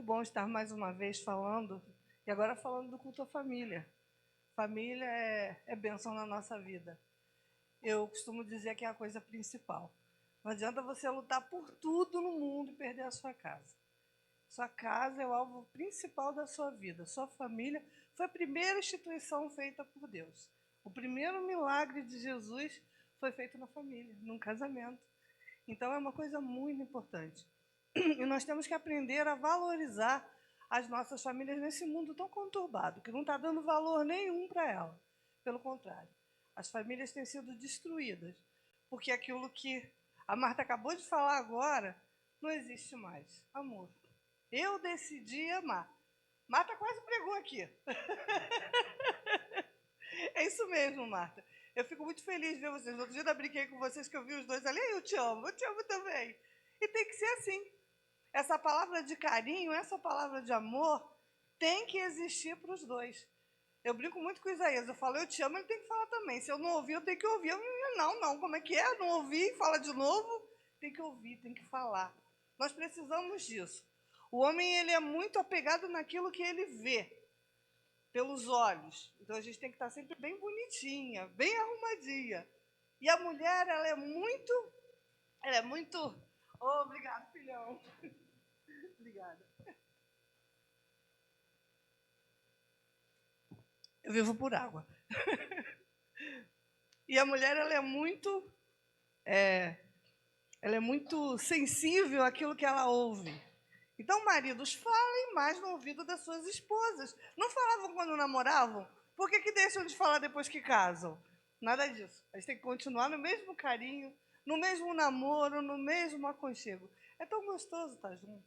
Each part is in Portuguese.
bom estar mais uma vez falando, e agora falando do culto à família. Família é bênção na nossa vida. Eu costumo dizer que é a coisa principal. Não adianta você lutar por tudo no mundo e perder a sua casa. Sua casa é o alvo principal da sua vida. Sua família foi a primeira instituição feita por Deus. O primeiro milagre de Jesus foi feito na família, num casamento. Então é uma coisa muito importante. E nós temos que aprender a valorizar as nossas famílias nesse mundo tão conturbado, que não está dando valor nenhum para ela. Pelo contrário, as famílias têm sido destruídas, porque aquilo que a Marta acabou de falar agora não existe mais. Amor. Eu decidi amar. Marta quase pregou aqui. É isso mesmo, Marta. Eu fico muito feliz de ver vocês. No outro dia eu brinquei com vocês que eu vi os dois ali. Eu te amo também. E tem que ser assim. Essa palavra de carinho, essa palavra de amor, tem que existir para os dois. Eu brinco muito com o Isaías. Eu falo, eu te amo, ele tem que falar também. Se eu não ouvir, eu tenho que ouvir. Não, como é que é? Não ouvir, fala de novo? Tem que ouvir, tem que falar. Nós precisamos disso. O homem, ele é muito apegado naquilo que ele vê, pelos olhos. Então, a gente tem que estar sempre bem bonitinha, bem arrumadinha. E a mulher, ela é muito... Oh, obrigada, filhão. Obrigada. Eu vivo por água. E a mulher, ela é muito sensível àquilo que ela ouve. Então, maridos, falem mais no ouvido das suas esposas. Não falavam quando namoravam? Por que deixam de falar depois que casam? Nada disso. A gente tem que continuar no mesmo carinho, no mesmo namoro, no mesmo aconchego. É tão gostoso estar junto.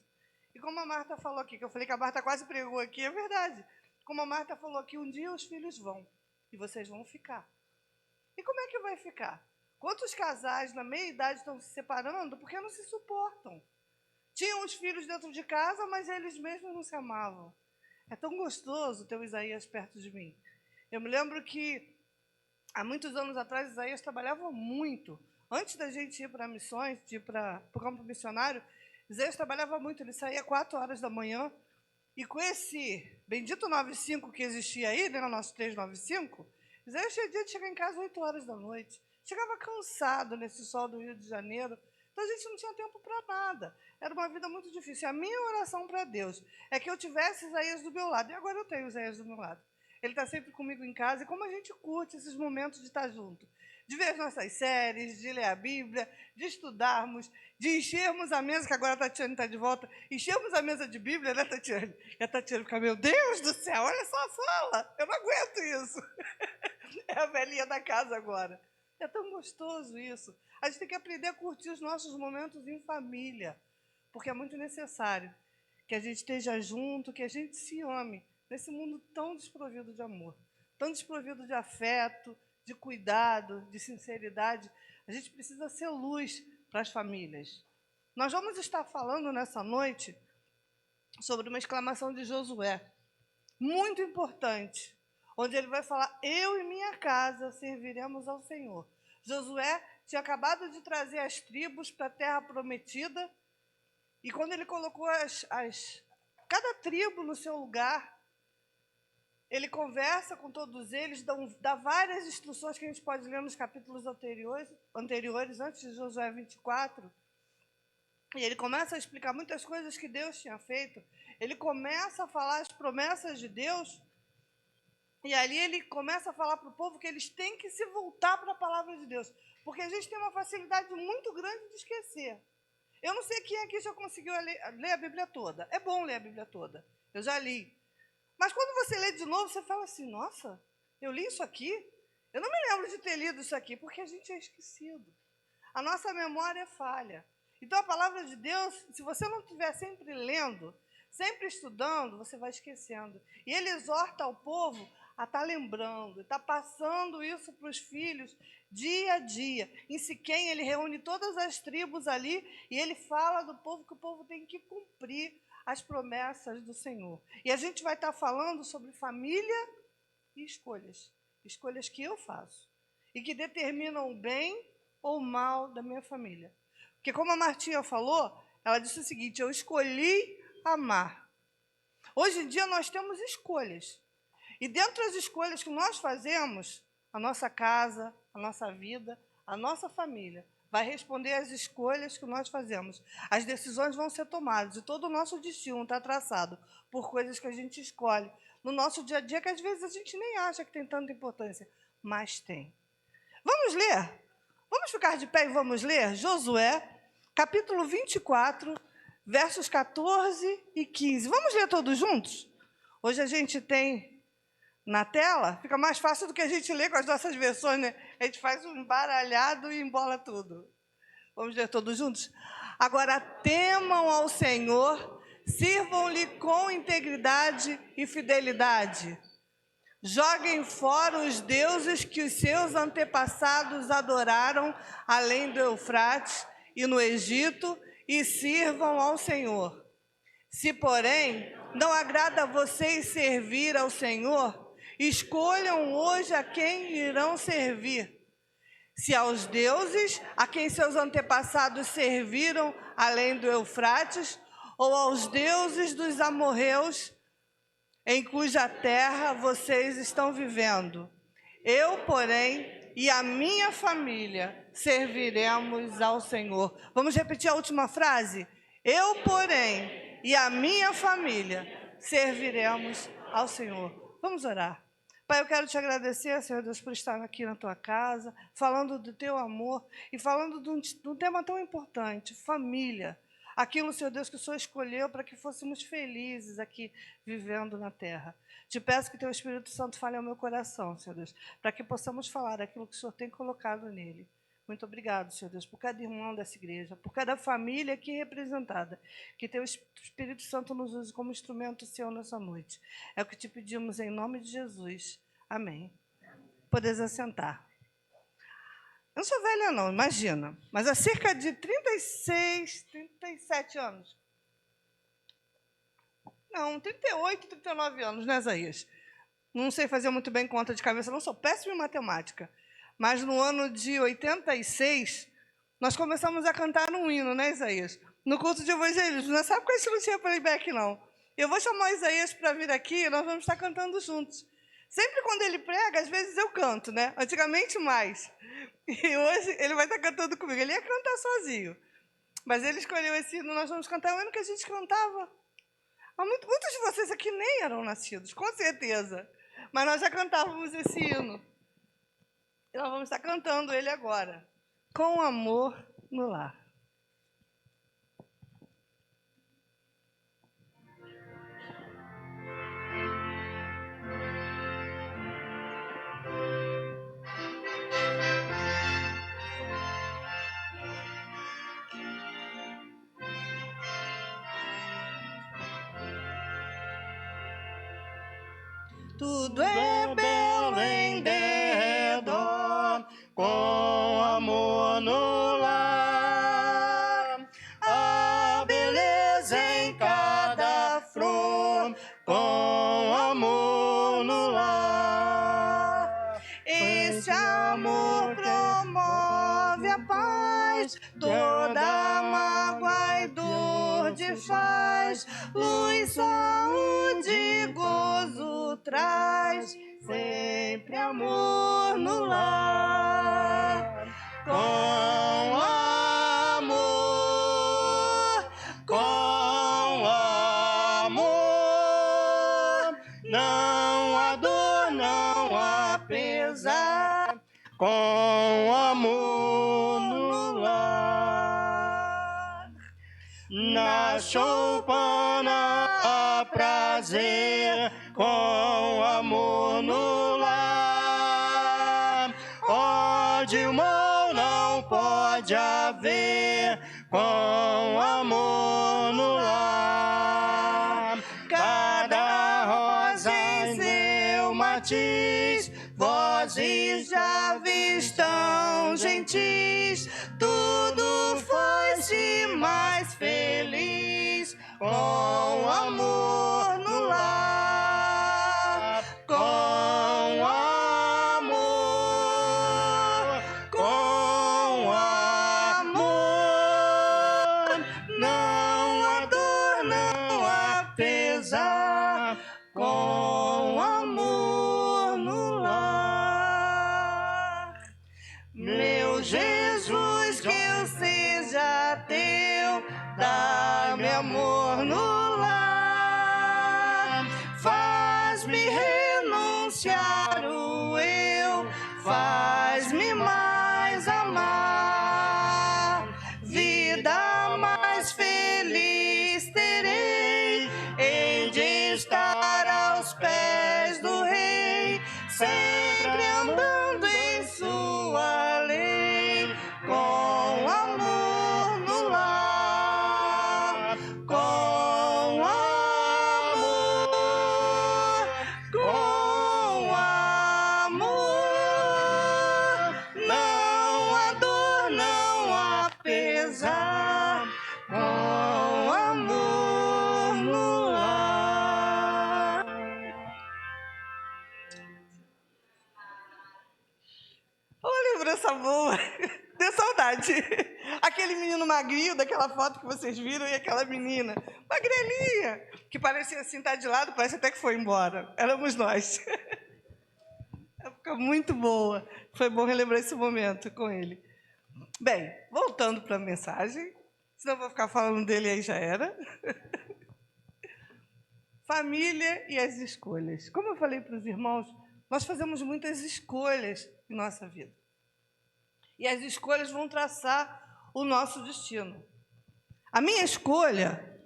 E como a Marta falou aqui, que eu falei que a Marta quase pregou aqui, é verdade. Como a Marta falou aqui, um dia os filhos vão e vocês vão ficar. E como é que vai ficar? Quantos casais na meia idade estão se separando porque não se suportam? Tinham os filhos dentro de casa, mas eles mesmos não se amavam. É tão gostoso ter o Isaías perto de mim. Eu me lembro que, há muitos anos atrás, Isaías trabalhava muito. Antes da gente ir para missões, de ir para o campo missionário, Isaías trabalhava muito. Ele saía 4 horas da manhã. E com esse bendito 95 que existia aí, né, no nosso 395, Isaías tinha dia de chegar em casa 8 horas da noite. Chegava cansado nesse sol do Rio de Janeiro. Então, a gente não tinha tempo para nada. Era uma vida muito difícil. A minha oração para Deus é que eu tivesse Isaías do meu lado. E agora eu tenho Isaías do meu lado. Ele está sempre comigo em casa. E como a gente curte esses momentos de estar junto. De ver as nossas séries, de ler a Bíblia, de estudarmos, de enchermos a mesa, que agora a Tatiane está de volta, enchermos a mesa de Bíblia, né, Tatiane? E a Tatiane fica, meu Deus do céu, olha só a sala. Eu não aguento isso. É a velhinha da casa agora. É tão gostoso isso. A gente tem que aprender a curtir os nossos momentos em família, porque é muito necessário que a gente esteja junto, que a gente se ame nesse mundo tão desprovido de amor, tão desprovido de afeto, de cuidado, de sinceridade. A gente precisa ser luz para as famílias. Nós vamos estar falando nessa noite sobre uma exclamação de Josué, muito importante, onde ele vai falar, eu e minha casa serviremos ao Senhor. Josué tinha acabado de trazer as tribos para a terra prometida, e quando ele colocou cada tribo no seu lugar, ele conversa com todos eles, dá várias instruções que a gente pode ler nos capítulos anteriores, antes de Josué 24, e ele começa a explicar muitas coisas que Deus tinha feito, ele começa a falar as promessas de Deus, e ali ele começa a falar para o povo que eles têm que se voltar para a palavra de Deus, porque a gente tem uma facilidade muito grande de esquecer. Eu não sei quem aqui já conseguiu ler a Bíblia toda. É bom ler a Bíblia toda. Eu já li. Mas quando você lê de novo, você fala assim, nossa, eu li isso aqui? Eu não me lembro de ter lido isso aqui, porque a gente é esquecido. A nossa memória é falha. Então, a palavra de Deus, se você não estiver sempre lendo, sempre estudando, você vai esquecendo. E ele exorta ao povo a estar lembrando, está passando isso para os filhos dia a dia. Em Siquém, ele reúne todas as tribos ali e ele fala do povo que o povo tem que cumprir as promessas do Senhor. E a gente vai estar falando sobre família e escolhas. Escolhas que eu faço e que determinam o bem ou o mal da minha família. Porque como a Martinha falou, ela disse o seguinte, eu escolhi amar. Hoje em dia nós temos escolhas. E dentro das escolhas que nós fazemos, a nossa casa, a nossa vida, a nossa família vai responder às escolhas que nós fazemos. As decisões vão ser tomadas e todo o nosso destino está traçado por coisas que a gente escolhe no nosso dia a dia, que às vezes a gente nem acha que tem tanta importância, mas tem. Vamos ler? Vamos ficar de pé e vamos ler? Josué, capítulo 24, versos 14 e 15. Vamos ler todos juntos? Hoje a gente tem na tela, fica mais fácil do que a gente ler com as nossas versões, né? A gente faz um embaralhado e embola tudo. Vamos ler todos juntos? Agora, temam ao Senhor, sirvam-lhe com integridade e fidelidade. Joguem fora os deuses que os seus antepassados adoraram além do Eufrates e no Egito, e sirvam ao Senhor. Se, porém, não agrada a vocês servir ao Senhor, escolham hoje a quem irão servir. Se aos deuses a quem seus antepassados serviram além do Eufrates, ou aos deuses dos amorreus, em cuja terra vocês estão vivendo. Eu, porém, e a minha família serviremos ao Senhor. Vamos repetir a última frase? Eu, porém, e a minha família serviremos ao Senhor. Vamos orar. Pai, eu quero te agradecer, Senhor Deus, por estar aqui na tua casa, falando do teu amor e falando de um tema tão importante, família. Aquilo, Senhor Deus, que o Senhor escolheu para que fôssemos felizes aqui, vivendo na terra. Te peço que teu Espírito Santo fale ao meu coração, Senhor Deus, para que possamos falar aquilo que o Senhor tem colocado nele. Muito obrigado, Senhor Deus, por cada irmão dessa igreja, por cada família aqui representada. Que teu Espírito Santo nos use como instrumento seu nessa noite. É o que te pedimos em nome de Jesus. Amém. Podeis assentar. Eu não sou velha não, imagina, mas há cerca de 36, 37 anos. Não, 38, 39 anos, né, Isaías? Não sei fazer muito bem conta de cabeça, não sou péssima em matemática. Mas no ano de 86, nós começamos a cantar um hino, né, Isaías? No culto de evangelismo. Nessa época a gente não tinha playback, não. Eu vou chamar o Isaías para vir aqui e nós vamos estar cantando juntos. Sempre quando ele prega, às vezes eu canto, né? Antigamente mais. E hoje ele vai estar cantando comigo. Ele ia cantar sozinho. Mas ele escolheu esse hino, nós vamos cantar o hino que a gente cantava. Muitos de vocês aqui nem eram nascidos, com certeza. Mas nós já cantávamos esse hino. E nós vamos estar cantando ele agora. Com amor no lar. Tudo é belo em derredor, com amor no lar. A beleza em cada flor, com amor no lar. Esse amor promove a paz, toda mágoa e dor desfaz, luz, saúde, gozo traz, sempre amor no lar. Com amor, não há dor, não há pesar, com amor no lar. Na choupana há prazer, com amor no lar. Ódio, mal não pode haver, com amor no lar. Cada rosa em seu matiz, vozes de aves tão gentis, tudo foi-se mais feliz, com amor no lar. Com amor, não há dor, não há pesar. com amor no lar. Meu Jesus, que eu seja teu, dá-me amor no lar. Faz-me renunciar o eu, faz-me mais amar. Vida mais feliz terei, hei de estar aos pés do Rei, sempre andando em sua lei, com amor no lar, com amor, com amor. Não há dor, não há pesar, com amor no lar. Ô, lembrança boa. Deu saudade. Aquele menino magrinho daquela foto que vocês viram e aquela menina magrelinha, que parecia assim, tá de lado, parece até que foi embora. Éramos nós. Época muito boa. Foi bom relembrar esse momento com ele. Bem, voltando para a mensagem, senão eu vou ficar falando dele aí já era. Família e as escolhas. Como eu falei para os irmãos, nós fazemos muitas escolhas em nossa vida. E as escolhas vão traçar o nosso destino. A minha escolha,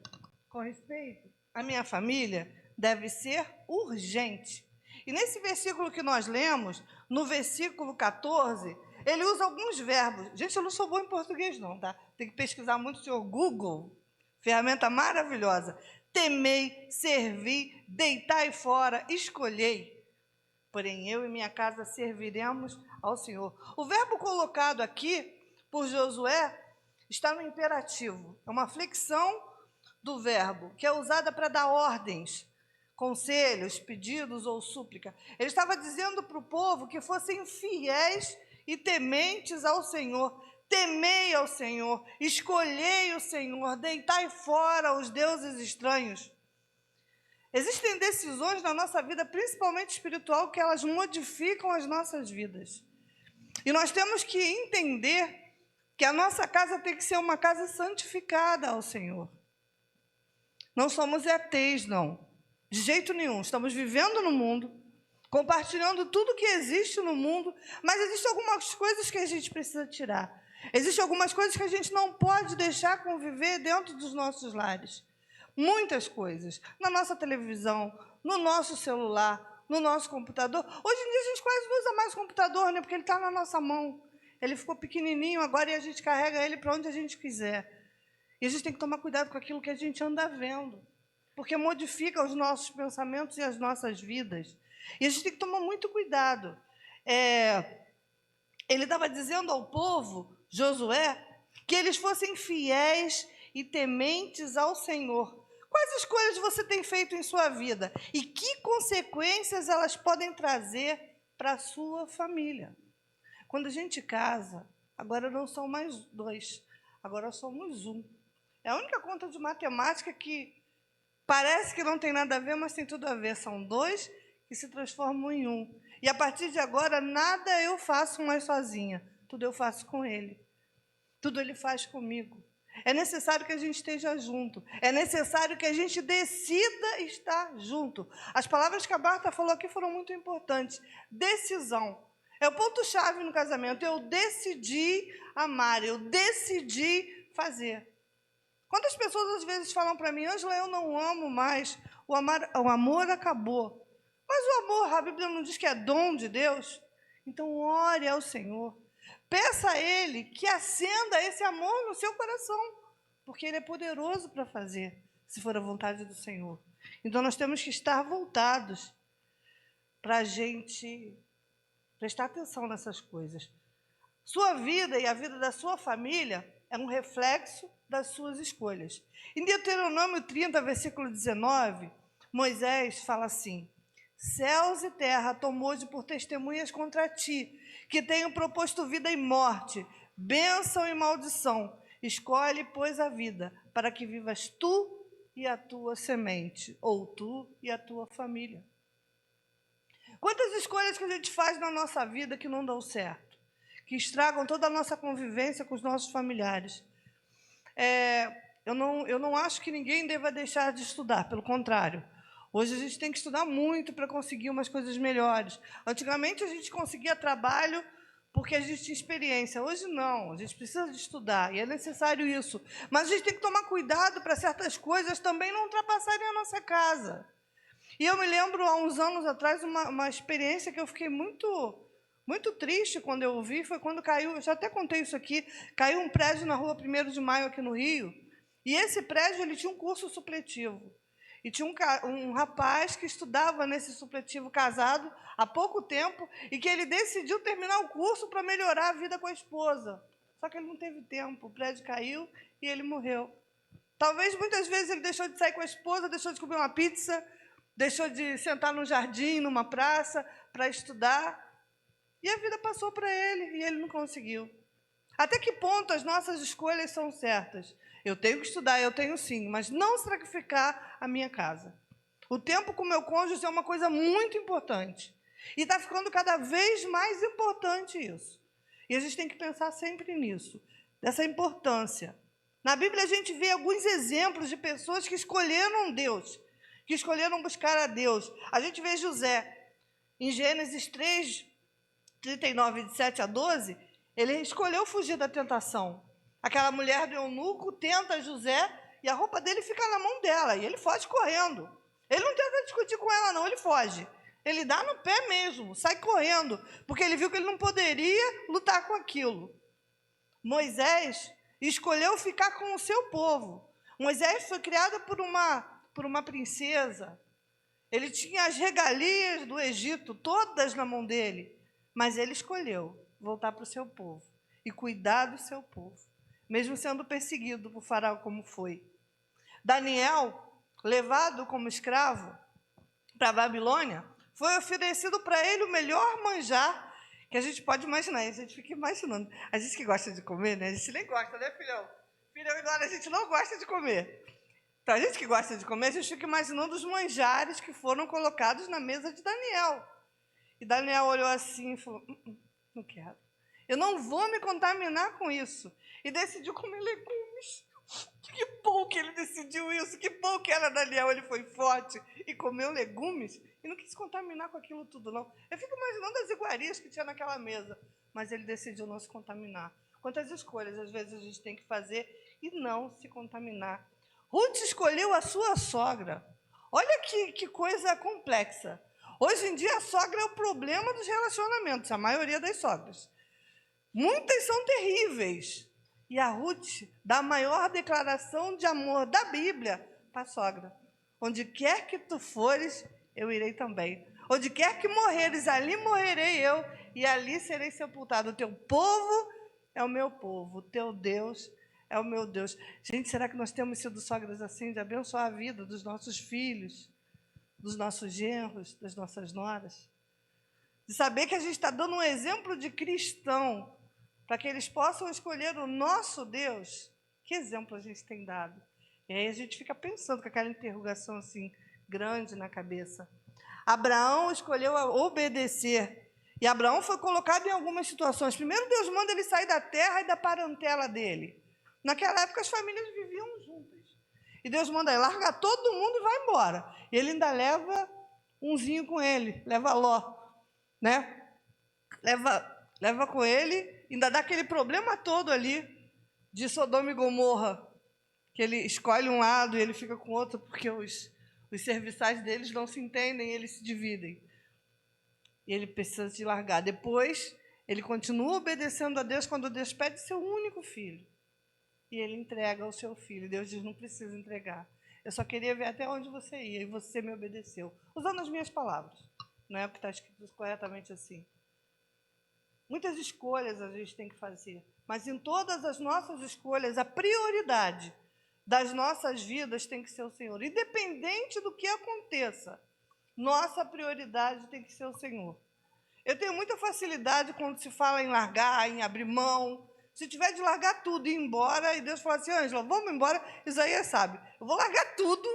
com respeito à minha família, deve ser urgente. E nesse versículo que nós lemos, no versículo 14, ele usa alguns verbos. Gente, eu não sou boa em português não, tá? Tem que pesquisar muito o seu Google. Ferramenta maravilhosa. Temei, servi, deitai fora, escolhei. Porém, eu e minha casa serviremos ao Senhor. O verbo colocado aqui por Josué está no imperativo. É uma flexão do verbo, que é usada para dar ordens, conselhos, pedidos ou súplica. Ele estava dizendo para o povo que fossem fiéis e tementes ao Senhor. Temei ao Senhor, escolhei o Senhor, deitai fora os deuses estranhos. Existem decisões na nossa vida, principalmente espiritual, que elas modificam as nossas vidas. E nós temos que entender que a nossa casa tem que ser uma casa santificada ao Senhor. Não somos ETs, não. De jeito nenhum. Estamos vivendo no mundo, compartilhando tudo que existe no mundo, mas existem algumas coisas que a gente precisa tirar. Existem algumas coisas que a gente não pode deixar conviver dentro dos nossos lares. Muitas coisas. Na nossa televisão, no nosso celular, no nosso computador. Hoje em dia a gente quase não usa mais o computador, né? Porque ele está na nossa mão. Ele ficou pequenininho agora e a gente carrega ele para onde a gente quiser. E a gente tem que tomar cuidado com aquilo que a gente anda vendo, porque modifica os nossos pensamentos e as nossas vidas. E a gente tem que tomar muito cuidado. Ele estava dizendo ao povo, Josué, que eles fossem fiéis e tementes ao Senhor. Quais escolhas você tem feito em sua vida? E que consequências elas podem trazer para a sua família? Quando a gente casa, agora não são mais 2, agora somos 1. É a única conta de matemática que parece que não tem nada a ver, mas tem tudo a ver. São 2 que se transformam em 1. E a partir de agora, nada eu faço mais sozinha. Tudo eu faço com ele. Tudo ele faz comigo. É necessário que a gente esteja junto. É necessário que a gente decida estar junto. As palavras que a Marta falou aqui foram muito importantes. Decisão. É o ponto-chave no casamento. Eu decidi amar, eu decidi fazer. Quantas pessoas às vezes falam para mim, Ângela, eu não amo mais, o amor acabou. Mas o amor, a Bíblia não diz que é dom de Deus? Então ore ao Senhor. Peça a Ele que acenda esse amor no seu coração, porque Ele é poderoso para fazer, se for a vontade do Senhor. Então nós temos que estar voltados para a gente prestar atenção nessas coisas. Sua vida e a vida da sua família é um reflexo das suas escolhas. Em Deuteronômio 30, versículo 19, Moisés fala assim: céus e terra tomou-de por testemunhas contra ti, que tenho proposto vida e morte, bênção e maldição. Escolhe, pois, a vida, para que vivas tu e a tua semente, ou tu e a tua família. Quantas escolhas que a gente faz na nossa vida que não dão certo, que estragam toda a nossa convivência com os nossos familiares. Eu não acho que ninguém deva deixar de estudar, pelo contrário. Hoje a gente tem que estudar muito para conseguir umas coisas melhores. Antigamente a gente conseguia trabalho porque a gente tinha experiência. Hoje não, a gente precisa de estudar e é necessário isso. Mas a gente tem que tomar cuidado para certas coisas também não ultrapassarem a nossa casa. E eu me lembro, há uns anos atrás, uma experiência que eu fiquei muito triste quando eu ouvi, foi quando caiu, eu já até contei isso aqui, caiu um prédio na rua 1º de Maio, aqui no Rio, e esse prédio ele tinha um curso supletivo. E tinha um rapaz que estudava nesse supletivo, casado há pouco tempo, e que ele decidiu terminar o curso para melhorar a vida com a esposa. Só que ele não teve tempo, o prédio caiu e ele morreu. Talvez muitas vezes ele deixou de sair com a esposa, deixou de comer uma pizza, deixou de sentar num jardim, numa praça, para estudar. E a vida passou para ele, e ele não conseguiu. Até que ponto as nossas escolhas são certas? Eu tenho que estudar, eu tenho sim, mas não sacrificar a minha casa. O tempo com o meu cônjuge é uma coisa muito importante. E está ficando cada vez mais importante isso. E a gente tem que pensar sempre nisso, dessa importância. Na Bíblia a gente vê alguns exemplos de pessoas que escolheram Deus, que escolheram buscar a Deus. A gente vê José, em Gênesis 3, 39, de 7 a 12, ele escolheu fugir da tentação. Aquela mulher do eunuco tenta José e a roupa dele fica na mão dela, e ele foge correndo. Ele não tenta discutir com ela, não, ele foge. Ele dá no pé mesmo, sai correndo, porque ele viu que ele não poderia lutar com aquilo. Moisés escolheu ficar com o seu povo. Moisés foi criado por uma princesa. Ele tinha as regalias do Egito, todas na mão dele. Mas ele escolheu voltar para o seu povo e cuidar do seu povo, mesmo sendo perseguido por Faraó como foi. Daniel, levado como escravo para a Babilônia, foi oferecido para ele o melhor manjar que a gente pode imaginar. A gente fica imaginando. A gente que gosta de comer, né? A gente nem gosta, né, filhão? Filhão, agora a gente não gosta de comer. Então, a gente que gosta de comer, a gente fica imaginando os manjares que foram colocados na mesa de Daniel. E Daniel olhou assim e falou, não quero. Eu não vou me contaminar com isso. E decidiu comer legumes. Que bom que ele decidiu isso. Que bom que era Daniel. Ele foi forte e comeu legumes e não quis se contaminar com aquilo tudo, não. Eu fico imaginando as iguarias que tinha naquela mesa. Mas ele decidiu não se contaminar. Quantas escolhas, às vezes, a gente tem que fazer e não se contaminar. Ruth escolheu a sua sogra. Olha que coisa complexa. Hoje em dia, a sogra é o problema dos relacionamentos, a maioria das sogras. Muitas são terríveis. E a Ruth dá a maior declaração de amor da Bíblia para a sogra. Onde quer que tu fores, eu irei também. Onde quer que morreres, ali morrerei eu, e ali serei sepultado. O teu povo é o meu povo, o teu Deus é o meu Deus. Gente, será que nós temos sido sogras assim, de abençoar a vida dos nossos filhos, dos nossos genros, das nossas noras? De saber que a gente está dando um exemplo de cristão, para que eles possam escolher o nosso Deus. Que exemplo a gente tem dado? E aí a gente fica pensando com aquela interrogação assim, grande na cabeça. Abraão escolheu obedecer. E Abraão foi colocado em algumas situações. Primeiro, Deus manda ele sair da terra e da parentela dele. Naquela época, as famílias viviam juntas. E Deus manda ele largar todo mundo e vai embora. E ele ainda leva umzinho com ele, leva Ló, né? Leva com ele, ainda dá aquele problema todo ali de Sodoma e Gomorra, que ele escolhe um lado e ele fica com o outro, porque os serviçais deles não se entendem, eles se dividem. E ele precisa se largar. Depois, ele continua obedecendo a Deus quando Deus pede seu único filho. E ele entrega o seu filho. Deus diz, não precisa entregar. Eu só queria ver até onde você ia, e você me obedeceu. Usando as minhas palavras. Não é o que está escrito corretamente assim. Muitas escolhas a gente tem que fazer. Mas em todas as nossas escolhas, a prioridade das nossas vidas tem que ser o Senhor. Independente do que aconteça, nossa prioridade tem que ser o Senhor. Eu tenho muita facilidade quando se fala em largar, em abrir mão, Se tiver de largar tudo e ir embora, e Deus falar assim, Ângela, vamos embora, Isaías sabe, eu vou largar tudo,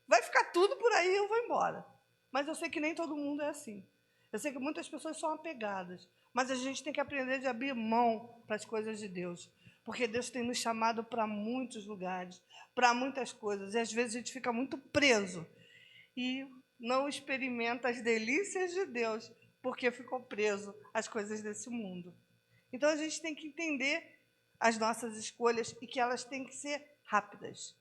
vai ficar tudo por aí e eu vou embora. Mas eu sei que nem todo mundo é assim. Eu sei que muitas pessoas são apegadas, mas a gente tem que aprender de abrir mão para as coisas de Deus, porque Deus tem nos chamado para muitos lugares, para muitas coisas, e às vezes a gente fica muito preso e não experimenta as delícias de Deus, porque ficou preso às coisas desse mundo. Então a gente tem que entender as nossas escolhas e que elas têm que ser rápidas.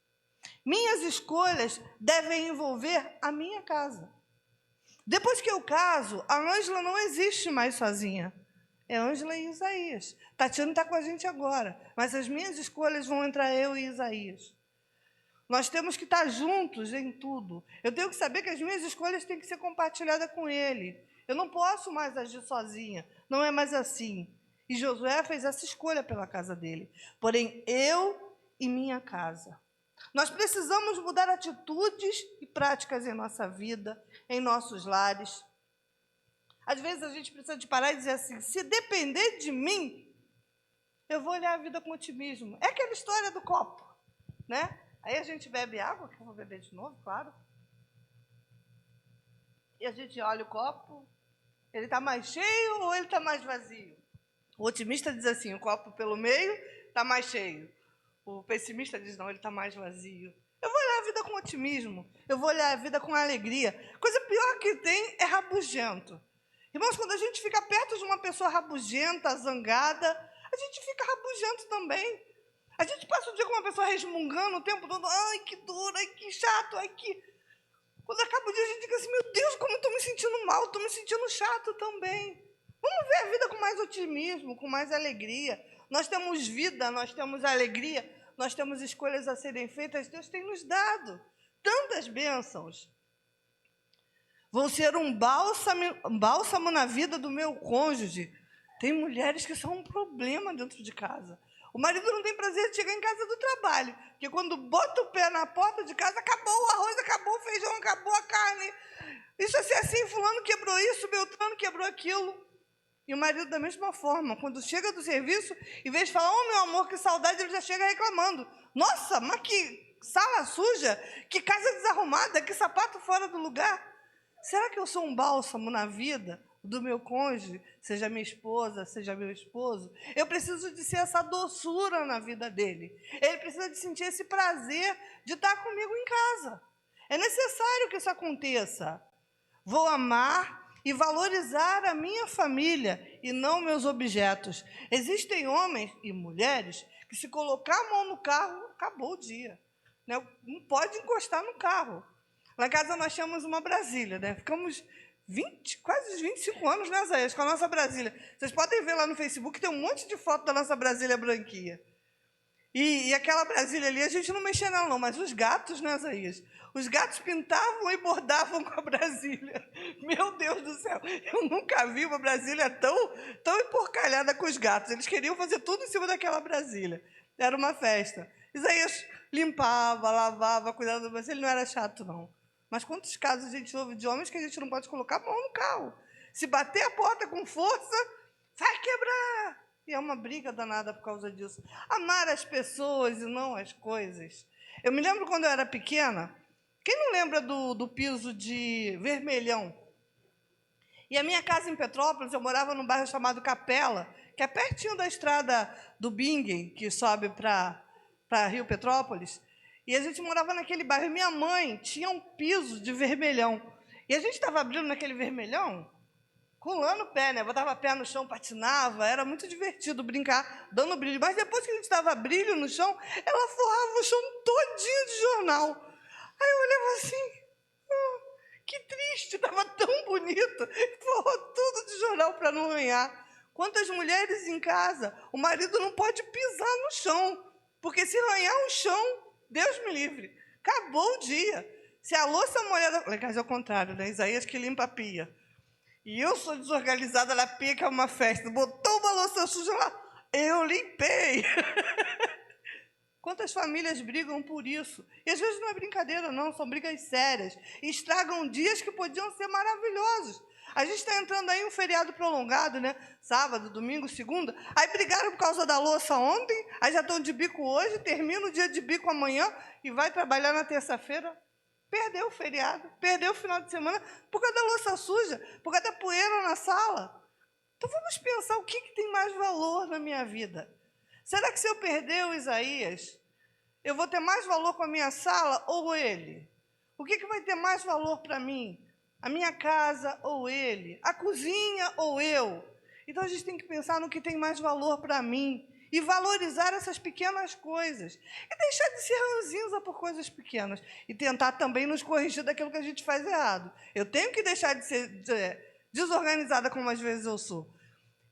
Minhas escolhas devem envolver a minha casa. Depois que eu caso, a Ângela não existe mais sozinha. É Ângela e Isaías. Tatiana está com a gente agora, mas as minhas escolhas vão entrar eu e Isaías. Nós temos que estar juntos em tudo. Eu tenho que saber que as minhas escolhas têm que ser compartilhadas com ele. Eu não posso mais agir sozinha. Não é mais assim. E Josué fez essa escolha pela casa dele. Porém, eu e minha casa. Nós precisamos mudar atitudes e práticas em nossa vida, em nossos lares. Às vezes a gente precisa de parar e dizer assim, se depender de mim, eu vou olhar a vida com otimismo. É aquela história do copo, né? Aí a gente bebe água, que eu vou beber de novo, claro. E a gente olha o copo, ele está mais cheio ou ele está mais vazio? O otimista diz assim, o copo pelo meio está mais cheio. O pessimista diz, não, ele está mais vazio. Eu vou olhar a vida com otimismo, eu vou olhar a vida com alegria. Coisa pior que tem é rabugento. Irmãos, quando a gente fica perto de uma pessoa rabugenta, zangada, a gente fica rabugento também. A gente passa o dia com uma pessoa resmungando o tempo todo, ai, que duro, ai, que chato, ai, que... Quando acaba o dia, a gente fica assim, meu Deus, como eu estou me sentindo mal, estou me sentindo chato também. Vamos ver a vida com mais otimismo, com mais alegria. Nós temos vida, nós temos alegria, nós temos escolhas a serem feitas, Deus tem nos dado tantas bênçãos. Vou ser um bálsamo na vida do meu cônjuge. Tem mulheres que são um problema dentro de casa. O marido não tem prazer de chegar em casa do trabalho, porque quando bota o pé na porta de casa, acabou o arroz, acabou o feijão, acabou a carne. Isso assim, fulano quebrou isso, Beltrano quebrou aquilo. E o marido da mesma forma, quando chega do serviço, em vez de falar, oh, meu amor, que saudade, ele já chega reclamando. Nossa, mas que sala suja, que casa desarrumada, que sapato fora do lugar. Será que eu sou um bálsamo na vida do meu cônjuge, seja minha esposa, seja meu esposo? Eu preciso de ser essa doçura na vida dele. Ele precisa de sentir esse prazer de estar comigo em casa. É necessário que isso aconteça. Vou amar e valorizar a minha família e não meus objetos. Existem homens e mulheres que, se colocar a mão no carro, acabou o dia. Né? Não pode encostar no carro. Lá em casa nós tínhamos uma Brasília, né? Ficamos quase 25 anos, né, Isaías, com a nossa Brasília. Vocês podem ver lá no Facebook, tem um monte de foto da nossa Brasília branquinha. E aquela Brasília ali, a gente não mexia nela não, mas os gatos, né, Isaías? Os gatos pintavam e bordavam com a Brasília. Meu Deus do céu, eu nunca vi uma Brasília tão emporcalhada com os gatos. Eles queriam fazer tudo em cima daquela Brasília. Era uma festa. Isaías limpava, lavava, cuidava da Brasília, ele não era chato, não. Mas quantos casos a gente ouve de homens que a gente não pode colocar a mão no carro? Se bater a porta com força, vai quebrar. E é uma briga danada por causa disso. Amar as pessoas e não as coisas. Eu me lembro quando eu era pequena, quem não lembra do piso de vermelhão? E a minha casa em Petrópolis, eu morava num bairro chamado Capela, que é pertinho da estrada do Bingen, que sobe para Rio Petrópolis. E a gente morava naquele bairro. E minha mãe tinha um piso de vermelhão. E a gente estava abrindo naquele vermelhão, rolando o pé, né? Botava pé no chão, patinava. Era muito divertido brincar, dando brilho. Mas depois que a gente dava brilho no chão, ela forrava o chão todinho de jornal. Aí eu olhava assim, que triste, estava tão bonito. Forrou tudo de jornal para não arranhar. Quantas mulheres em casa, o marido não pode pisar no chão, porque se arranhar o chão, Deus me livre, acabou o dia. Se a louça molhada... Lá em casa é o contrário, né? Isaías que limpa a pia. E eu sou desorganizada na pia, que é uma festa. Botou uma louça suja lá, eu limpei. Quantas famílias brigam por isso? E às vezes não é brincadeira, não, são brigas sérias. E estragam dias que podiam ser maravilhosos. A gente está entrando aí em um feriado prolongado, né? Sábado, domingo, segunda. Aí brigaram por causa da louça ontem, aí já estão de bico hoje, termina o dia de bico amanhã e vai trabalhar na terça-feira. Perdeu o feriado, perdeu o final de semana por causa da louça suja, por causa da poeira na sala. Então vamos pensar o que tem mais valor na minha vida. Será que se eu perder o Isaías, eu vou ter mais valor com a minha sala ou ele? O que vai ter mais valor para mim? A minha casa ou ele? A cozinha ou eu? Então a gente tem que pensar no que tem mais valor para mim e valorizar essas pequenas coisas. E deixar de ser ranzinza por coisas pequenas. E tentar também nos corrigir daquilo que a gente faz errado. Eu tenho que deixar de ser desorganizada como às vezes eu sou.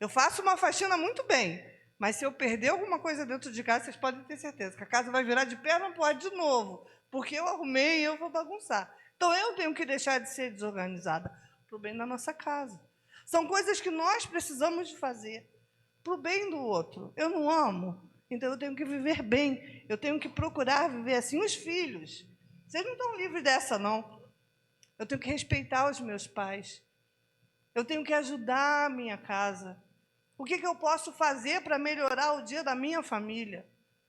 Eu faço uma faxina muito bem, mas se eu perder alguma coisa dentro de casa, vocês podem ter certeza que a casa vai virar de perna para o ar de novo, porque eu arrumei e eu vou bagunçar. Então eu tenho que deixar de ser desorganizada para o bem da nossa casa. São coisas que nós precisamos de fazer para o bem do outro. Eu não amo, então eu tenho que viver bem. Eu tenho que procurar viver assim. Os filhos, vocês não estão livres dessa, não. Eu tenho que respeitar os meus pais. Eu tenho que ajudar a minha casa. O que eu posso fazer para melhorar o dia da minha família?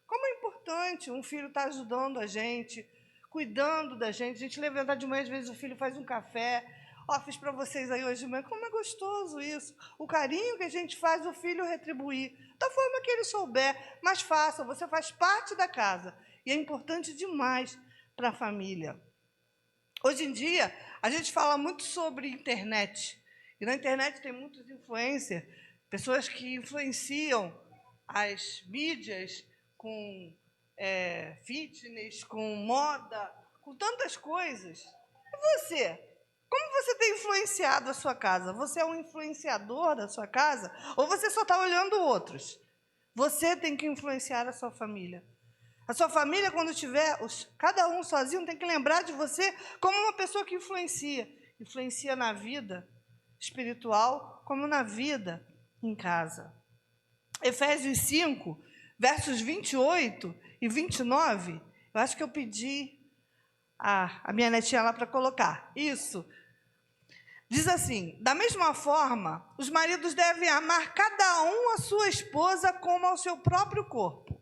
Como é importante um filho estar ajudando a gente, cuidando da gente. A gente levantar de manhã, às vezes o filho faz um café. Ó, fiz para vocês aí hoje de manhã. Como é gostoso isso. O carinho que a gente faz, o filho retribuir. Da forma que ele souber, mas faça. Você faz parte da casa. E é importante demais para a família. Hoje em dia, a gente fala muito sobre internet. E na internet tem muitos influencers, pessoas que influenciam as mídias com fitness, com moda, com tantas coisas. E você? Como você tem influenciado a sua casa? Você é um influenciador da sua casa? Ou você só está olhando outros? Você tem que influenciar a sua família. A sua família, quando tiver, cada um sozinho, tem que lembrar de você como uma pessoa que influencia. Influencia na vida espiritual, como na vida em casa. Efésios 5, versos 28 e 29, eu acho que eu pedi a minha netinha lá para colocar. Isso. Diz assim: da mesma forma, os maridos devem amar cada um a sua esposa como ao seu próprio corpo.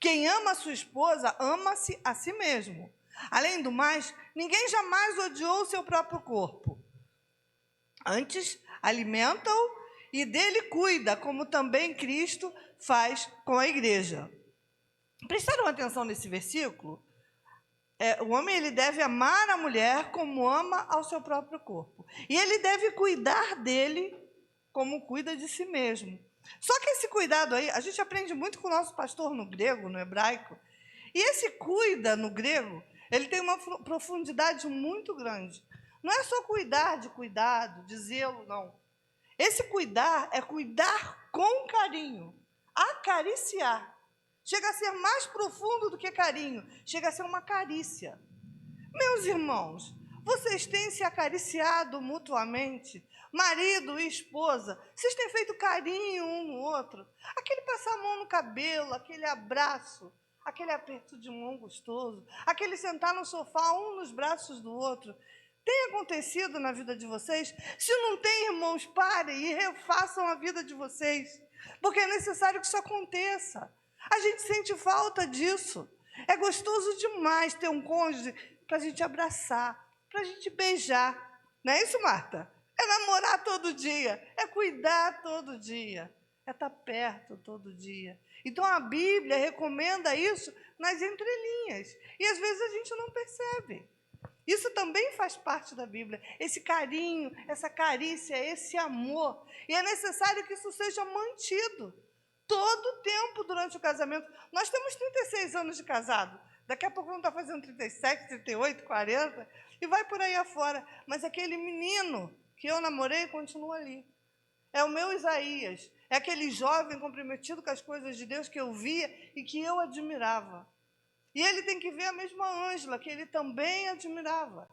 Quem ama a sua esposa, ama-se a si mesmo. Além do mais, ninguém jamais odiou o seu próprio corpo. Antes, alimenta-o e dele cuida, como também Cristo faz com a igreja. Prestaram atenção nesse versículo? O homem ele deve amar a mulher como ama ao seu próprio corpo. E ele deve cuidar dele como cuida de si mesmo. Só que esse cuidado aí, a gente aprende muito com o nosso pastor no grego, no hebraico. E esse cuida no grego, ele tem uma profundidade muito grande. Não é só cuidar de cuidado, de zelo, não. Esse cuidar é cuidar com carinho, acariciar. Chega a ser mais profundo do que carinho, chega a ser uma carícia. Meus irmãos, vocês têm se acariciado mutuamente? Marido e esposa, vocês têm feito carinho um no outro? Aquele passar a mão no cabelo, aquele abraço, aquele aperto de mão gostoso, aquele sentar no sofá, um nos braços do outro. Tem acontecido na vida de vocês? Se não tem, irmãos, parem e refaçam a vida de vocês, porque é necessário que isso aconteça. A gente sente falta disso. É gostoso demais ter um cônjuge para a gente abraçar, para a gente beijar. Não é isso, Marta? É namorar todo dia, é cuidar todo dia, é estar perto todo dia. Então a Bíblia recomenda isso nas entrelinhas. E às vezes a gente não percebe. Isso também faz parte da Bíblia. Esse carinho, essa carícia, esse amor. E é necessário que isso seja mantido todo o tempo durante o casamento. Nós temos 36 anos de casado. Daqui a pouco vamos estar fazendo 37, 38, 40 e vai por aí afora. Mas aquele menino que eu namorei continua ali. É o meu Isaías. É aquele jovem comprometido com as coisas de Deus que eu via e que eu admirava. E ele tem que ver a mesma Ângela, que ele também admirava.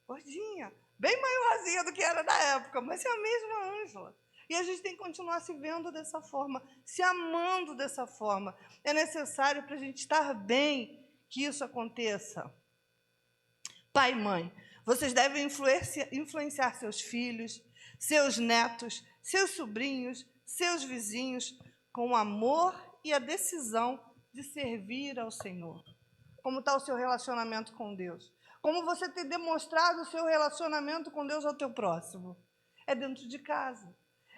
Gordinha, bem maiorzinha do que era na época, mas é a mesma Ângela. E a gente tem que continuar se vendo dessa forma, se amando dessa forma. É necessário para a gente estar bem que isso aconteça. Pai e mãe, Vocês devem influenciar seus filhos, seus netos, seus sobrinhos, seus vizinhos, com o amor e a decisão de servir ao Senhor. Como está o seu relacionamento com Deus? Como você tem demonstrado o seu relacionamento com Deus ao teu próximo? É dentro de casa.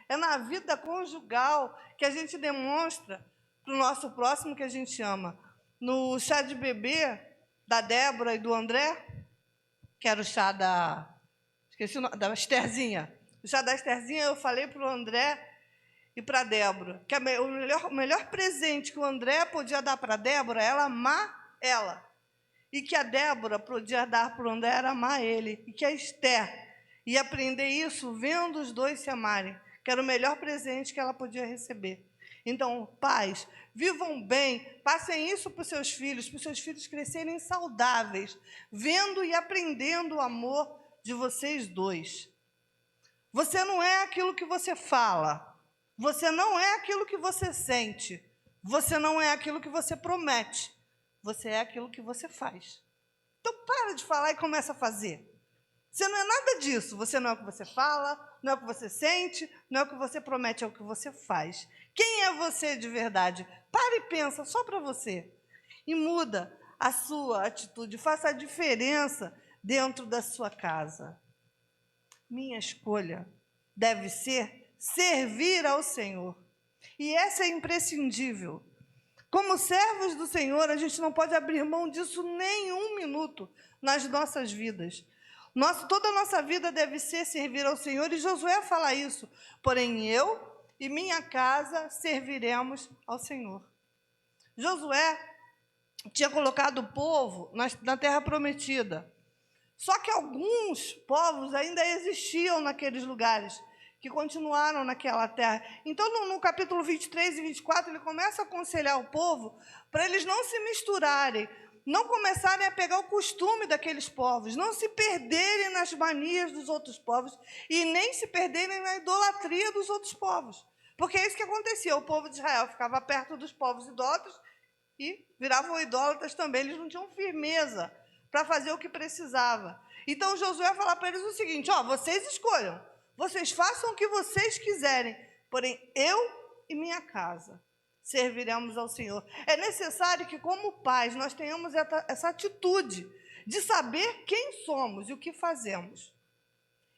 É na vida conjugal que a gente demonstra para o nosso próximo que a gente ama. No chá de bebê da Débora e do André, que era o chá da... esqueci o nome, da Estherzinha. O chá da Estherzinha eu falei para o André e para a Débora, que o melhor presente que o André podia dar para a Débora era amar ela. E que a Débora podia dar para o André era amar ele. E que a Esther ia aprender isso vendo os dois se amarem, que era o melhor presente que ela podia receber. Então, pais, vivam bem, passem isso para os seus filhos crescerem saudáveis, vendo e aprendendo o amor de vocês dois. Você não é aquilo que você fala, você não é aquilo que você sente, você não é aquilo que você promete, você é aquilo que você faz. Então, para de falar e começa a fazer. Você não é nada disso, você não é o que você fala, não é o que você sente, não é o que você promete, é o que você faz. Quem é você de verdade? Para e pensa só para você. E muda a sua atitude, faça a diferença dentro da sua casa. Minha escolha deve ser servir ao Senhor. E essa é imprescindível. Como servos do Senhor, a gente não pode abrir mão disso nem um minuto nas nossas vidas. Toda a nossa vida deve ser servir ao Senhor, e Josué fala isso. Porém, eu e minha casa serviremos ao Senhor. Josué tinha colocado o povo na terra prometida. Só que alguns povos ainda existiam naqueles lugares, que continuaram naquela terra. Então, no capítulo 23 e 24, ele começa a aconselhar o povo para eles não se misturarem, não começarem a pegar o costume daqueles povos, não se perderem nas manias dos outros povos e nem se perderem na idolatria dos outros povos. Porque é isso que acontecia, o povo de Israel ficava perto dos povos idólatras e viravam idólatras também, eles não tinham firmeza para fazer o que precisava. Então Josué fala para eles o seguinte, vocês escolham, vocês façam o que vocês quiserem, porém eu e minha casa serviremos ao Senhor. É necessário que, como pais, nós tenhamos essa atitude de saber quem somos e o que fazemos.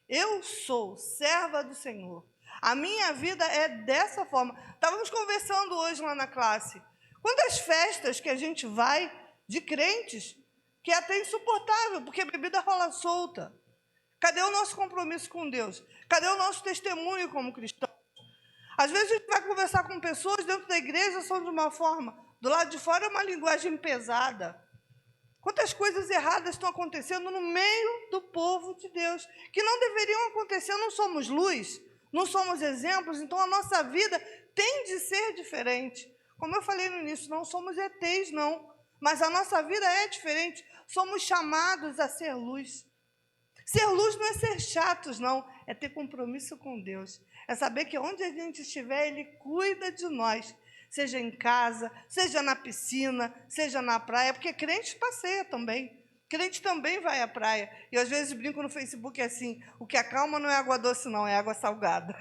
Eu sou serva do Senhor. A minha vida é dessa forma. Estávamos conversando hoje lá na classe. Quantas festas que a gente vai de crentes que é até insuportável, porque a bebida rola solta. Cadê o nosso compromisso com Deus? Cadê o nosso testemunho como cristão? Às vezes a gente vai conversar com pessoas dentro da igreja, são de uma forma, do lado de fora é uma linguagem pesada. Quantas coisas erradas estão acontecendo no meio do povo de Deus, que não deveriam acontecer. Não somos luz, não somos exemplos, então a nossa vida tem de ser diferente. Como eu falei no início, não somos ETs, não, mas a nossa vida é diferente. Somos chamados a ser luz. Ser luz não é ser chatos, não, é ter compromisso com Deus. É saber que onde a gente estiver, Ele cuida de nós. Seja em casa, seja na piscina, seja na praia, porque crente passeia também. Crente também vai à praia. E às vezes brinco no Facebook assim, o que acalma não é água doce não, é água salgada.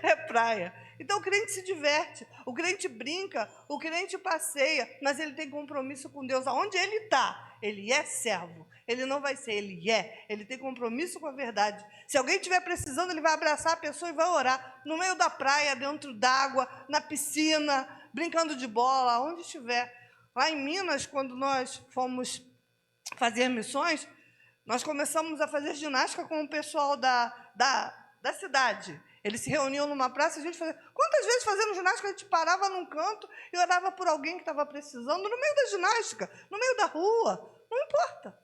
É praia. Então o crente se diverte, o crente brinca, o crente passeia, mas ele tem compromisso com Deus. Aonde ele está, ele é servo. Ele não vai ser, ele tem compromisso com a verdade. Se alguém estiver precisando, ele vai abraçar a pessoa e vai orar. No meio da praia, dentro d'água, na piscina, brincando de bola, onde estiver. Lá em Minas, quando nós fomos fazer missões, nós começamos a fazer ginástica com o pessoal da cidade. Eles se reuniam numa praça, a gente fazia... Quantas vezes fazendo ginástica, a gente parava num canto e orava por alguém que estava precisando, no meio da ginástica, no meio da rua, não importa.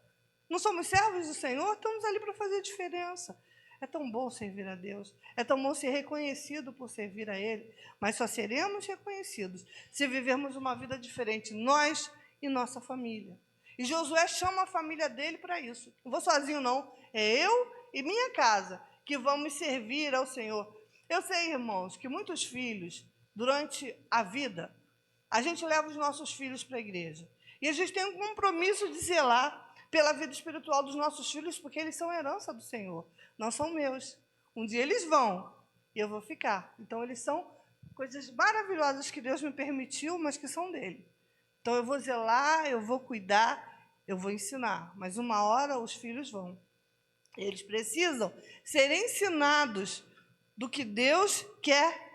Não somos servos do Senhor, estamos ali para fazer diferença. É tão bom servir a Deus, é tão bom ser reconhecido por servir a Ele, mas só seremos reconhecidos se vivermos uma vida diferente, nós e nossa família. E Josué chama a família dele para isso. Não vou sozinho, não. É eu e minha casa que vamos servir ao Senhor. Eu sei, irmãos, que muitos filhos, durante a vida, a gente leva os nossos filhos para a igreja. E a gente tem um compromisso de zelar pela vida espiritual dos nossos filhos, porque eles são herança do Senhor, não são meus. Um dia eles vão e eu vou ficar. Então, eles são coisas maravilhosas que Deus me permitiu, mas que são dele. Então, eu vou zelar, eu vou cuidar, eu vou ensinar. Mas uma hora os filhos vão. Eles precisam ser ensinados do que Deus quer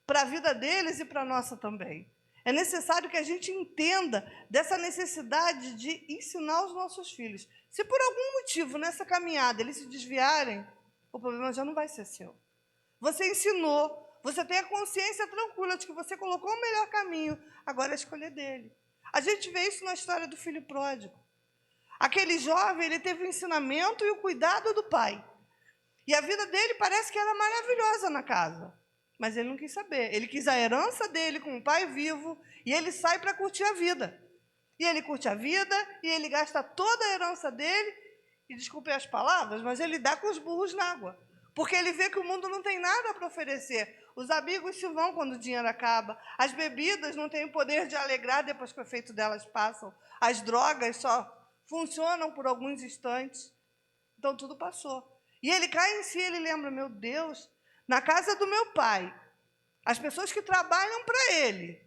para a vida deles e para a nossa também. É necessário que a gente entenda dessa necessidade de ensinar os nossos filhos. Se por algum motivo nessa caminhada eles se desviarem, o problema já não vai ser seu. Você ensinou, você tem a consciência tranquila de que você colocou o melhor caminho, agora é a escolha dele. A gente vê isso na história do filho pródigo. Aquele jovem, ele teve o ensinamento e o cuidado do pai. E a vida dele parece que era maravilhosa na casa. Mas ele não quis saber. Ele quis a herança dele com o pai vivo e ele sai para curtir a vida. E ele curte a vida e ele gasta toda a herança dele, e desculpe as palavras, mas ele dá com os burros na água. Porque ele vê que o mundo não tem nada para oferecer. Os amigos se vão quando o dinheiro acaba. As bebidas não têm o poder de alegrar depois que o efeito delas passam. As drogas só funcionam por alguns instantes. Então, tudo passou. E ele cai em si, ele lembra, meu Deus, na casa do meu pai, as pessoas que trabalham para ele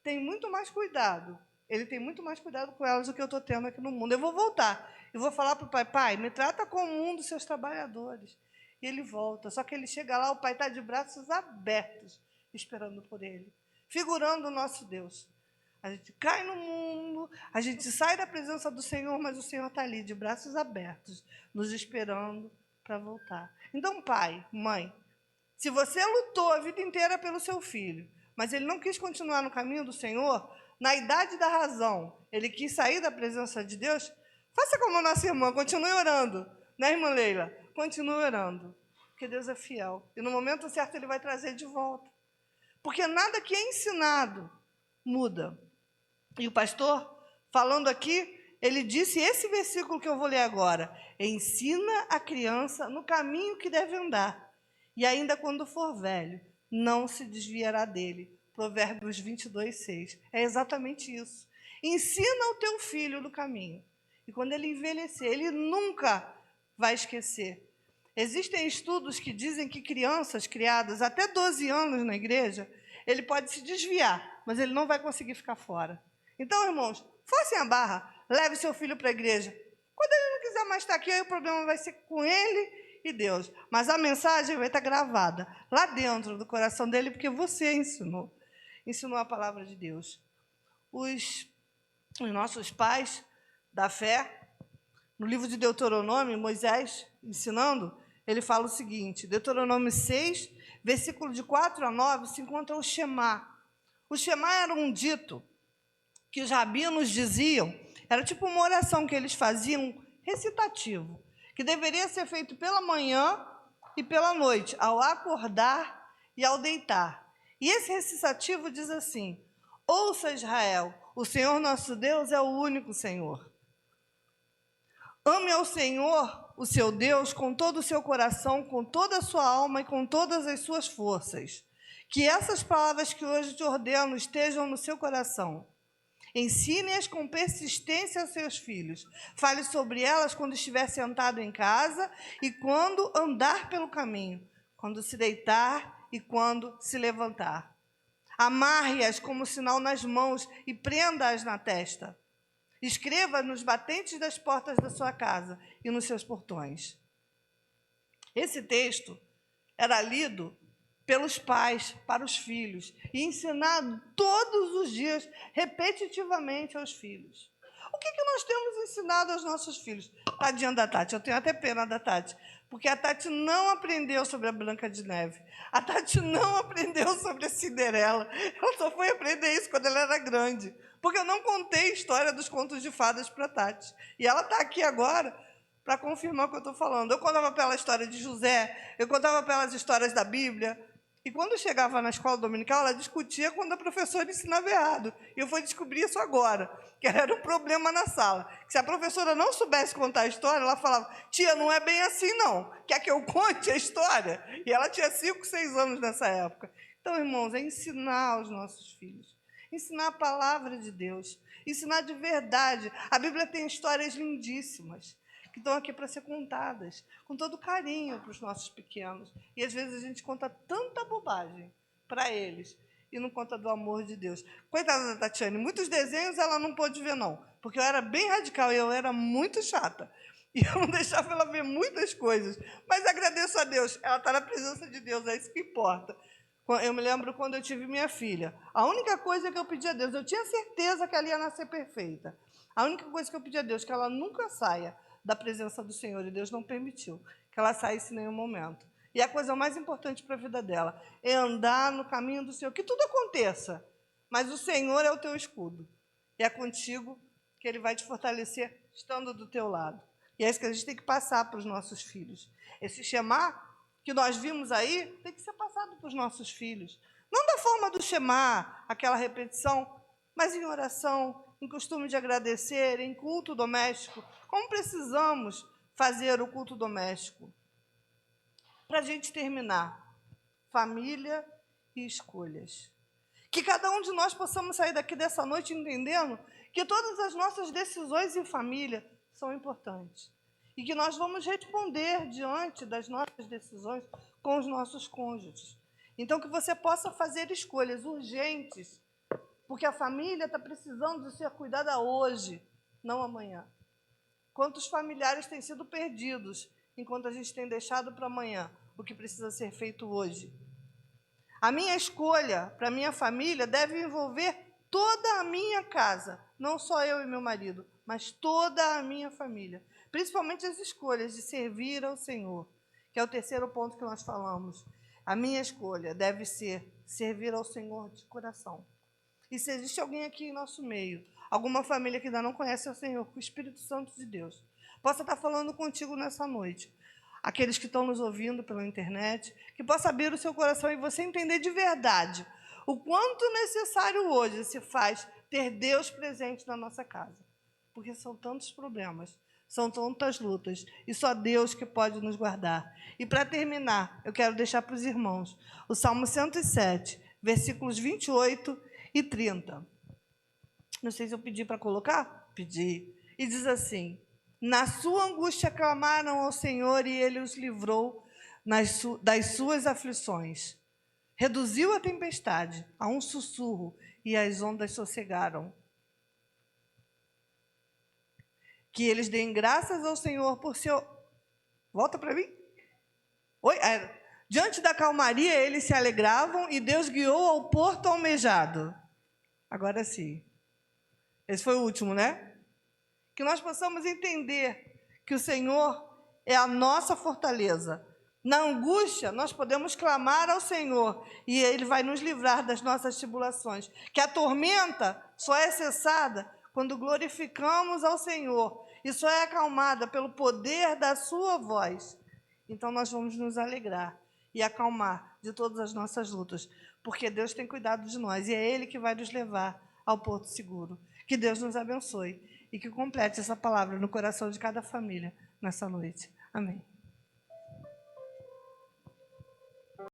têm muito mais cuidado. Ele tem muito mais cuidado com elas do que eu estou tendo aqui no mundo. Eu vou voltar. Eu vou falar para o pai, pai, me trata como um dos seus trabalhadores. E ele volta. Só que ele chega lá, o pai está de braços abertos, esperando por ele. Figurando o nosso Deus. A gente cai no mundo, a gente sai da presença do Senhor, mas o Senhor está ali, de braços abertos, nos esperando para voltar. Então, pai, mãe, se você lutou a vida inteira pelo seu filho, mas ele não quis continuar no caminho do Senhor, na idade da razão, ele quis sair da presença de Deus, faça como a nossa irmã, continue orando. Né, irmã Leila? Continue orando, porque Deus é fiel. E no momento certo ele vai trazer de volta. Porque nada que é ensinado muda. E o pastor, falando aqui, ele disse esse versículo que eu vou ler agora. Ensina a criança no caminho que deve andar, e ainda quando for velho, não se desviará dele. Provérbios 22:6. É exatamente isso. Ensina o teu filho no caminho. E quando ele envelhecer, ele nunca vai esquecer. Existem estudos que dizem que crianças criadas até 12 anos na igreja, ele pode se desviar, mas ele não vai conseguir ficar fora. Então, irmãos, forcem a barra, leve seu filho para a igreja. Quando ele não quiser mais estar aqui, aí o problema vai ser com ele e Deus. Mas a mensagem vai estar gravada lá dentro do coração dele, porque você ensinou a palavra de Deus. Os nossos pais da fé, no livro de Deuteronômio, Moisés ensinando, ele fala o seguinte, Deuteronômio 6, versículo de 4 a 9, se encontra o Shema. O Shema era um dito que os rabinos diziam, era tipo uma oração que eles faziam, recitativo, que deveria ser feito pela manhã e pela noite, ao acordar e ao deitar. E esse recitativo diz assim, ouça Israel, o Senhor nosso Deus é o único Senhor. Ame ao Senhor, o seu Deus, com todo o seu coração, com toda a sua alma e com todas as suas forças. Que essas palavras que hoje te ordeno estejam no seu coração. Ensine-as com persistência aos seus filhos. Fale sobre elas quando estiver sentado em casa e quando andar pelo caminho, quando se deitar e quando se levantar. Amarre-as como sinal nas mãos e prenda-as na testa. Escreva nos batentes das portas da sua casa e nos seus portões. Esse texto era lido pelos pais para os filhos e ensinado todos os dias, repetitivamente aos filhos. O que nós temos ensinado aos nossos filhos? Tadinha da Tati, eu tenho até pena da Tati, porque a Tati não aprendeu sobre a Branca de Neve, a Tati não aprendeu sobre a Cinderela, ela só foi aprender isso quando ela era grande, porque eu não contei a história dos contos de fadas para a Tati, e ela está aqui agora para confirmar o que eu estou falando. Eu contava para ela a história de José, eu contava para ela as histórias da Bíblia, e quando chegava na escola dominical, ela discutia quando a professora ensinava errado. E eu fui descobrir isso agora, que era um problema na sala. Que se a professora não soubesse contar a história, ela falava, tia, não é bem assim não, quer que eu conte a história? E ela tinha 5, 6 anos nessa época. Então, irmãos, é ensinar aos nossos filhos, ensinar a palavra de Deus. ensinar de verdade. A Bíblia tem histórias lindíssimas que estão aqui para ser contadas, com todo carinho para os nossos pequenos. E às vezes a gente conta tanta bobagem para eles e não conta do amor de Deus. Coitada da Tatiane, muitos desenhos ela não pôde ver, não, porque eu era bem radical e eu era muito chata. E eu não deixava ela ver muitas coisas. Mas agradeço a Deus, ela está na presença de Deus, é isso que importa. Eu me lembro quando eu tive minha filha. A única coisa que eu pedi a Deus, eu tinha certeza que ela ia nascer perfeita. A única coisa que eu pedi a Deus, que ela nunca saia da presença do Senhor, e Deus não permitiu que ela saísse em nenhum momento. E a coisa mais importante para a vida dela é andar no caminho do Senhor, que tudo aconteça, mas o Senhor é o teu escudo. E é contigo que Ele vai te fortalecer, estando do teu lado. E é isso que a gente tem que passar para os nossos filhos. Esse Shema que nós vimos aí tem que ser passado para os nossos filhos. Não da forma do Shema, aquela repetição, mas em oração, em costume de agradecer, em culto doméstico. Como precisamos fazer o culto doméstico? Para a gente terminar, família e escolhas. Que cada um de nós possamos sair daqui dessa noite entendendo que todas as nossas decisões em família são importantes. E que nós vamos responder diante das nossas decisões com os nossos cônjuges. Então, que você possa fazer escolhas urgentes, porque a família está precisando de ser cuidada hoje, não amanhã. Quantos familiares têm sido perdidos, enquanto a gente tem deixado para amanhã o que precisa ser feito hoje? A minha escolha para a minha família deve envolver toda a minha casa, não só eu e meu marido, mas toda a minha família. Principalmente as escolhas de servir ao Senhor, que é o terceiro ponto que nós falamos. A minha escolha deve ser servir ao Senhor de coração. E se existe alguém aqui em nosso meio, alguma família que ainda não conhece o Senhor, que o Espírito Santo de Deus possa estar falando contigo nessa noite. Aqueles que estão nos ouvindo pela internet, que possa abrir o seu coração e você entender de verdade o quanto necessário hoje se faz ter Deus presente na nossa casa. Porque são tantos problemas, são tantas lutas, e só Deus que pode nos guardar. E para terminar, eu quero deixar para os irmãos o Salmo 107, versículos 28 e 30. Não sei se eu pedi para colocar? Pedi. E diz assim: na sua angústia clamaram ao Senhor e Ele os livrou das suas aflições. Reduziu a tempestade a um sussurro e as ondas sossegaram. Que eles deem graças ao Senhor por seu... Volta para mim. Oi? Diante da calmaria, eles se alegravam e Deus guiou ao porto almejado. Agora sim. Esse foi o último, né? Que nós possamos entender que o Senhor é a nossa fortaleza. Na angústia, nós podemos clamar ao Senhor e Ele vai nos livrar das nossas tribulações. Que a tormenta só é cessada quando glorificamos ao Senhor e só é acalmada pelo poder da sua voz. Então nós vamos nos alegrar e acalmar de todas as nossas lutas, porque Deus tem cuidado de nós e é Ele que vai nos levar ao porto seguro. Que Deus nos abençoe e que complete essa palavra no coração de cada família nessa noite. Amém.